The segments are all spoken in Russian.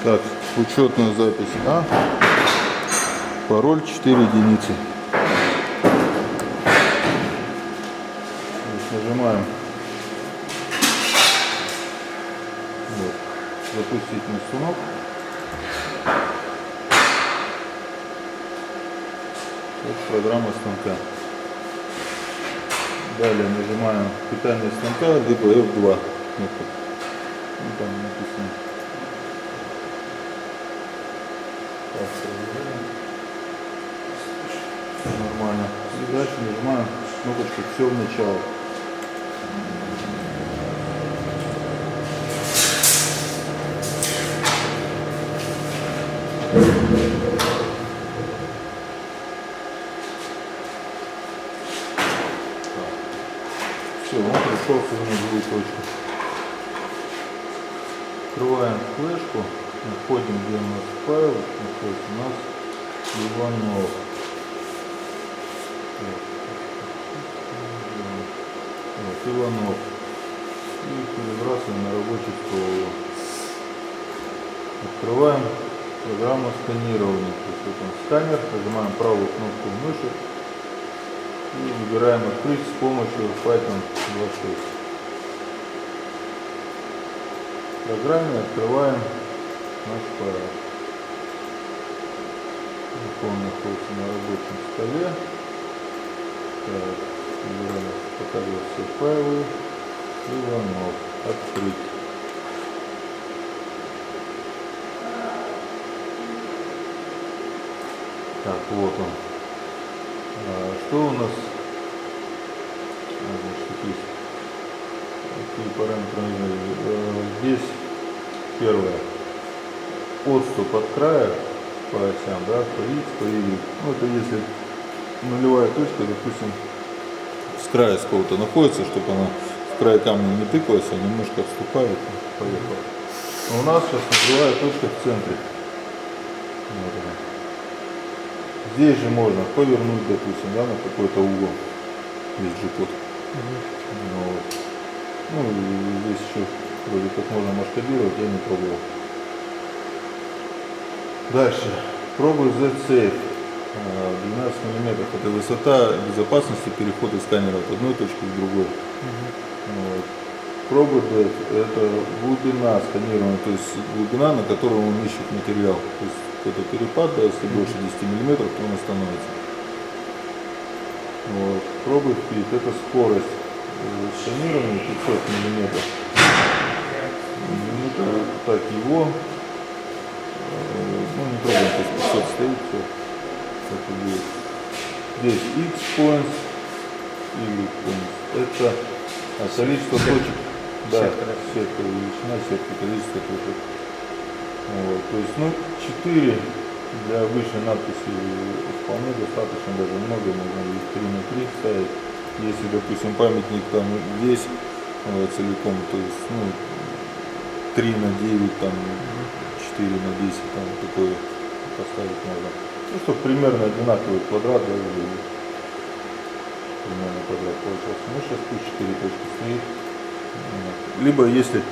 Так, учетную запись А. Пароль 4 единицы. Нажимаем вот, запустить на станок. Вот программа станка. Далее нажимаем питание станка, либо F2. Ну, там написано. Так, нормально. И дальше нажимаем кнопочку «Все в начало». Все, он пришел в нулевую точку. Открываем флешку, находим, где у нас файл, находится у нас Иванов. Вот, Иванов. И перебрасываем на рабочий стол. Открываем программу сканирования. То есть вот он сканер, нажимаем правую кнопку мыши и выбираем открыть с помощью Python 2.6. В программе открываем наш файл. Он находится на рабочем столе. Так, выбираем, показывать все файлы. Иванов. Открыть. Так, вот он. Что у нас? Значит, есть какие параметры? Здесь первое. Отступ от края по осям, да, по X, по Y. Ну, это если нулевая точка, допустим, с края с кого-то находится, чтобы она в край камня не тыкалась, а немножко отступает и поехала. Но у нас сейчас нулевая точка в центре. Вот она. Здесь же можно повернуть, допустим, да, на какой-то угол. Есть G-код. Вот. Ну и здесь еще вроде как можно масштабировать, я не пробовал. Дальше. Пробую Z-Safe. 12 мм. Это высота безопасности перехода сканера от одной точки к другой. Вот. Пробуй Depth. Это глубина сканирования, то есть глубина, на которой он ищет материал. То есть это перепад, да, если больше 10 мм, то он остановится. Вот. Пробуй Fit. Это скорость сканирования 500 мм. Так, его. Ну, не пробуем, то есть 500 стоит, все. Так и будет. Здесь X-points, Y-points. Это количество точек. Да, сетка, величина сетки, количество точек. Вот, то есть, ну, 4 для обычной надписи вполне достаточно, даже много, можно и 3 на 3 ставить. Если, допустим, памятник там весь целиком, то есть, ну, 3 на 9, там, 4 на 10, там, такое поставить можно. Ну, чтобы примерно одинаковый квадрат, да, примерно квадрат получился. Ну, сейчас пусть 4 точки стоит. Либо, если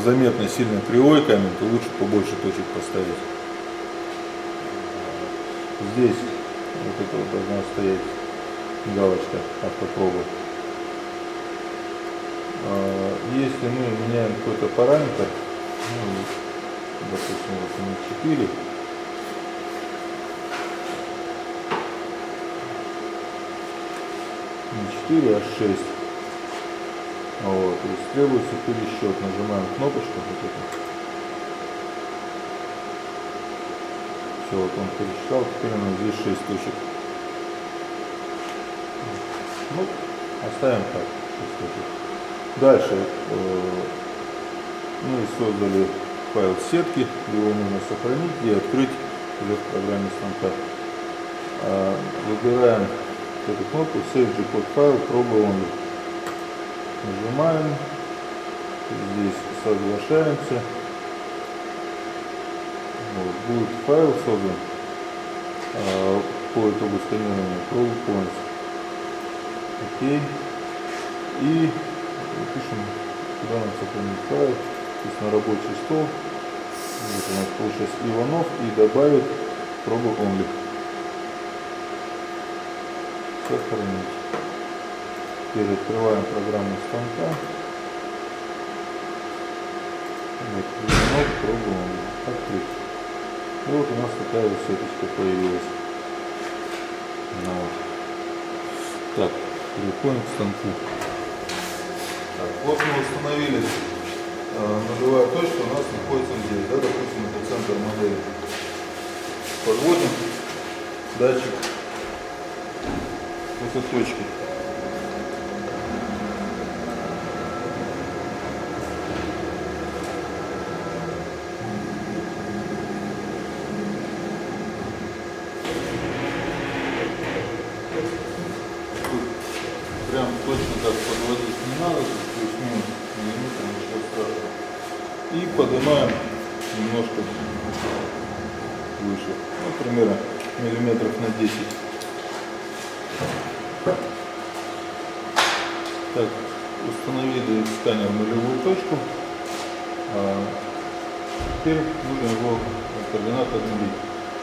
заметно сильно кривой камень, то лучше побольше точек поставить. Здесь вот это вот должна стоять галочка автопробы. Если мы меняем какой-то параметр, ну, допустим, вот 4, не 4, а 6. Вот, то есть требуется пересчет. Нажимаем кнопочку. Вот эту. Все, вот он пересчитал. Теперь у нас здесь 6 точек. Ну, оставим так. 6 точек. Дальше мы создали файл сетки. Его нужно сохранить и открыть уже в программе станка. Выбираем эту кнопку Save G-Code файл, пробуем. Нажимаем, здесь соглашаемся. Вот, будет файл создан по итогу сканирования ProPoints. Окей. И пишем, куда нам сохранить файл. Здесь на рабочий стол. Вот у нас получился Иванов и добавит пробу онлик. Сохранить. Теперь открываем программу станка. Вот, Иванов, пробу онлик. Открыть. И вот у нас такая вот сеточка появилась. Ну, вот. Так, переходим к станку. Так, вот мы установили нулевая точка у нас находится здесь, да, допустим, это центр модели. Подводим датчик высоточки. Прям точно так подводить не надо, плюс-минус миллиметр, ничего страшного. И поднимаем немножко выше, ну, примерно миллиметров на 10. Так, установили сканер в нулевую точку. Теперь нужно его координаты обнулить.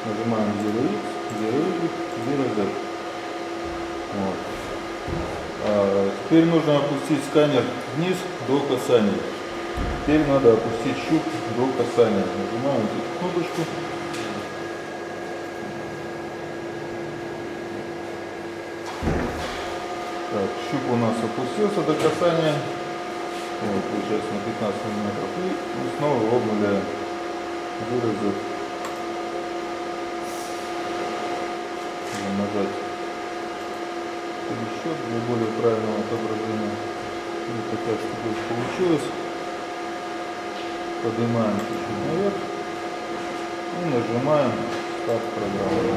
Нажимаем 0x, 0y, 0z. Вот. Теперь нужно опустить сканер вниз до касания. Теперь надо опустить щуп до касания. Нажимаем эту кнопочку. Так, щуп у нас опустился до касания. Вот, получается на 15 мм. И мы снова его обнуляем. Выразить. Нажать пересчет для более правильного отображения. Вот такая штука получилась. Поднимаем чуть-чуть наверх и нажимаем старт программы.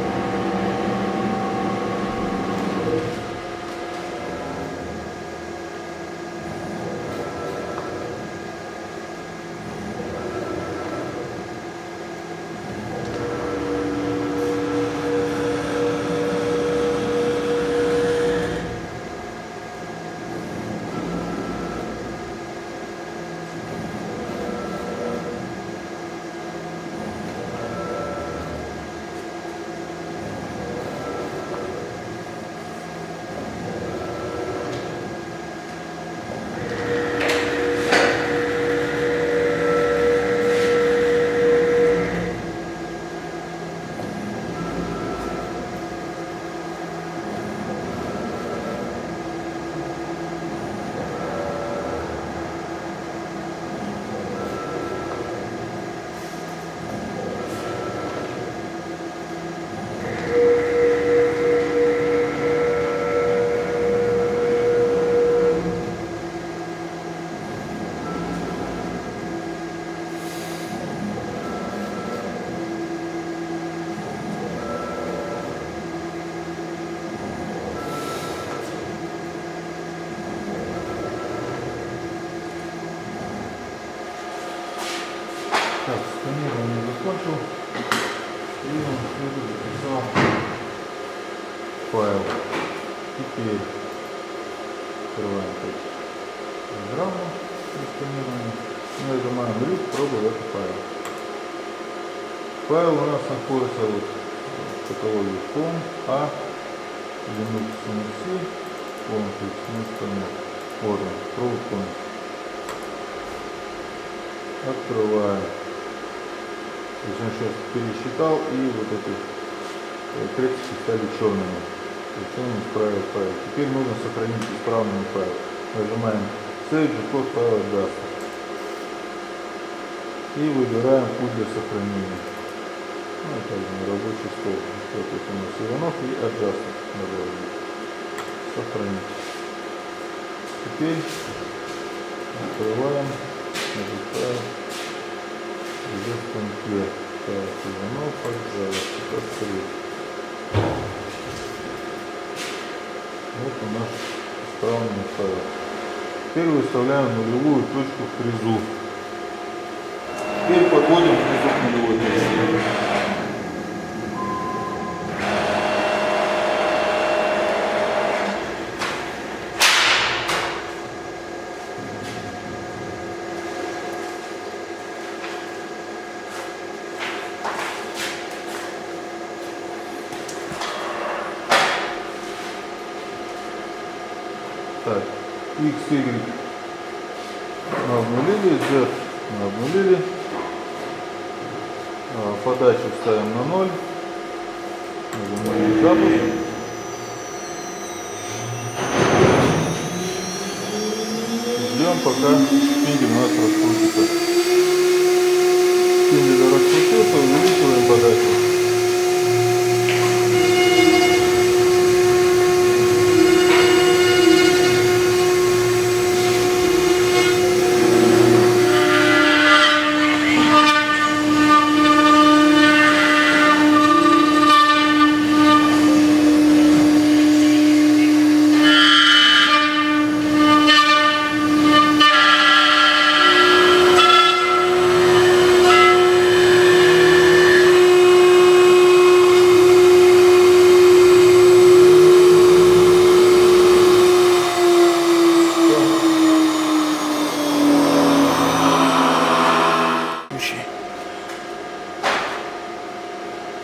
Так, сканирование закончил. И он записал файл. Теперь открываем программу сканирования. Нажимаем риск, пробуем этот файл. Файл у нас находится вот в каталоге COM, A, Linux, CNC, COM, вот он, пробуем. Открываем. То есть он сейчас пересчитал, и вот эти крестики стали черными. То есть он исправил файл. Теперь нужно сохранить исправленный файл. Нажимаем Save, код файла даст. И выбираем путь для сохранения. Ну, это на рабочий стол. Вот это у нас Иванов и Adjust. Сохранить. Теперь открываем. Файл. Так, Иванов, пожалуйста, открыть. Вот у нас исправленный файл. Теперь выставляем нулевую точку к фрезу. Теперь подводим фрезу к нулевой точке. X, Y обнулили, Z обнулили. Подачу ставим на 0. Нажимаем запуск. Ждем, пока шпиндель у нас раскрутится. Шпиндель раскрутился, увеличиваем подачу.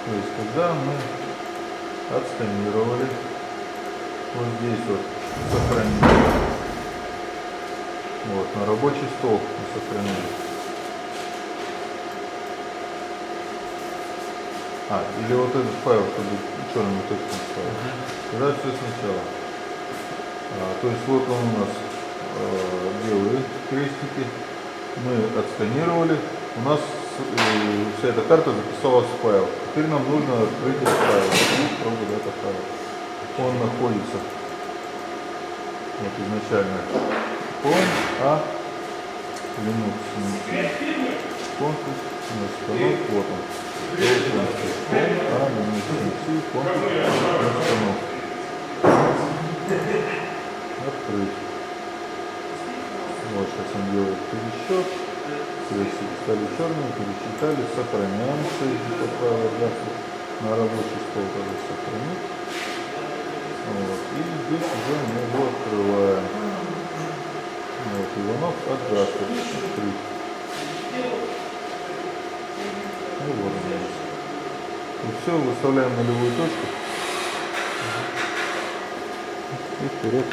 То есть, когда мы отсканировали, вот здесь вот сохранили, вот на рабочий стол мы сохранили. Или вот этот файл, чтобы черным точком ставить. Тогда все сначала. То есть вот он у нас белые крестики. Мы отсканировали. У нас вся эта карта записалась в файл. Теперь нам нужно открыть этот файл. Пробуем этот файл. Он находится вот изначально COM Linux конкурс станок. Вот он. Открыть. Вот сейчас он делает пересчет. Крестики стали черными, пересчитали, сохраняем все на рабочий стол тоже сохранить. Вот. И здесь уже мы его открываем. Вот, Иванов отгадка. Открыть. Ну вот он есть. И все, выставляем нулевую точку. И вперед.